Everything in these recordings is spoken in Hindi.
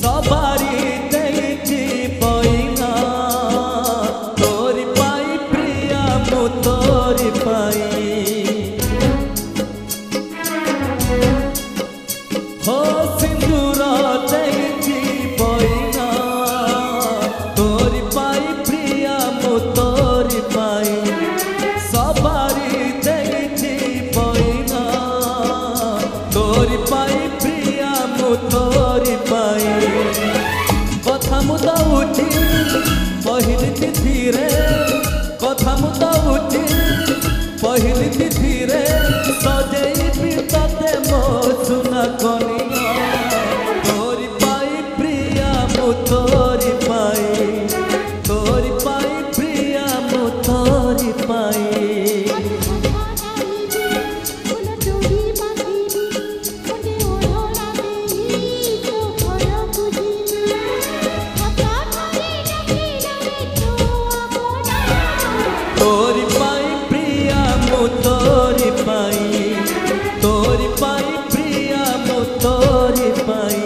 सबारी देइछि बइना तोरी पाई प्रिया मु तोरी पाई हो सिंदूर देइछि बइना तोरी पाई प्रिया मु तोरी पाई सबारी देइछि बइना तोरी पाई प्रिया मु तोरी पाई कथा मुदाउछि पहिली तिथिरे कथा मुदाउछि पहिली तिथिरे सजेइबि तते मो सुना कनिया तोरी पाई प्रिया मु तोरी पाई तोरी पाई प्रिया मु तोरी पाई तोरी पाई प्रिया मु तोरी पाई तोरी पाई प्रिया मु तोरी पाई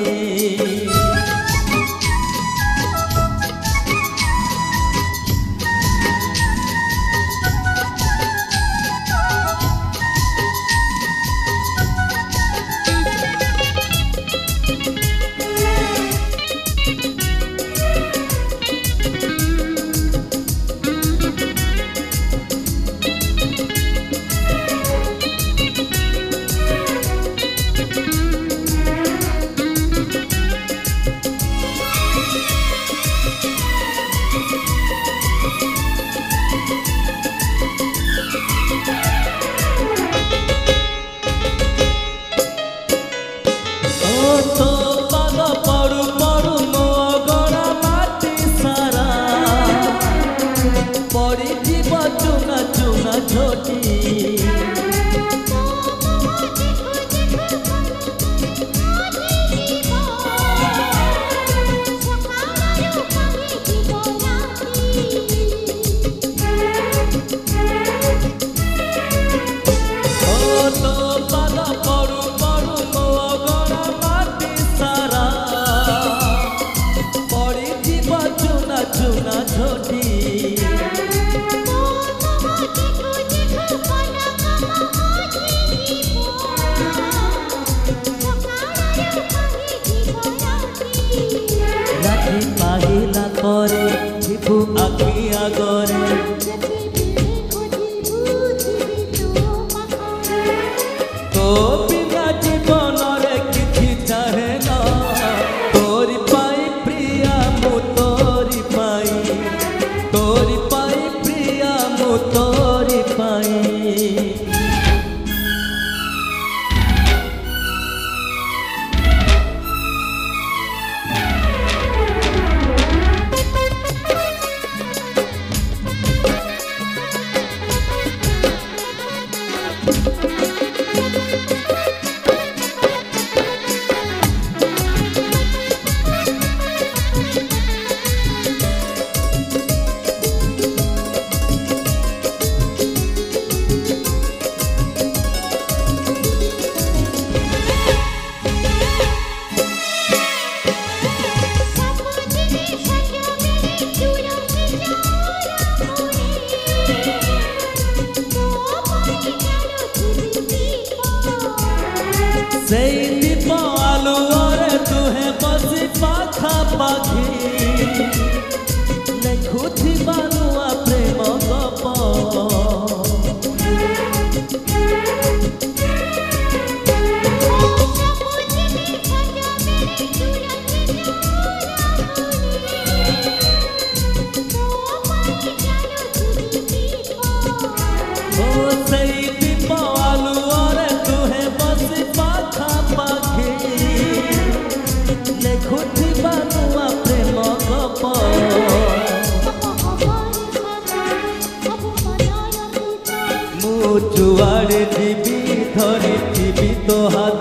चुना चुना छोटी चुना छोटी राती पाहिला करे जीवु आखि आगरे तो बिना जीवन रे किछि चाहे ना तोरी पाई प्रिया मु तोरी पाई तोरी पाई प्रिया मु तोरी पाई दीप आलू और तुहे बसी पाखा पाखी लेखुथि बानुआ प्रेम गप दीप आलू और तुहे बसी पाखा पाखी लेखुथि बानुआ प्रेम गप मु जुआड़े जीवी धरी तो हाथ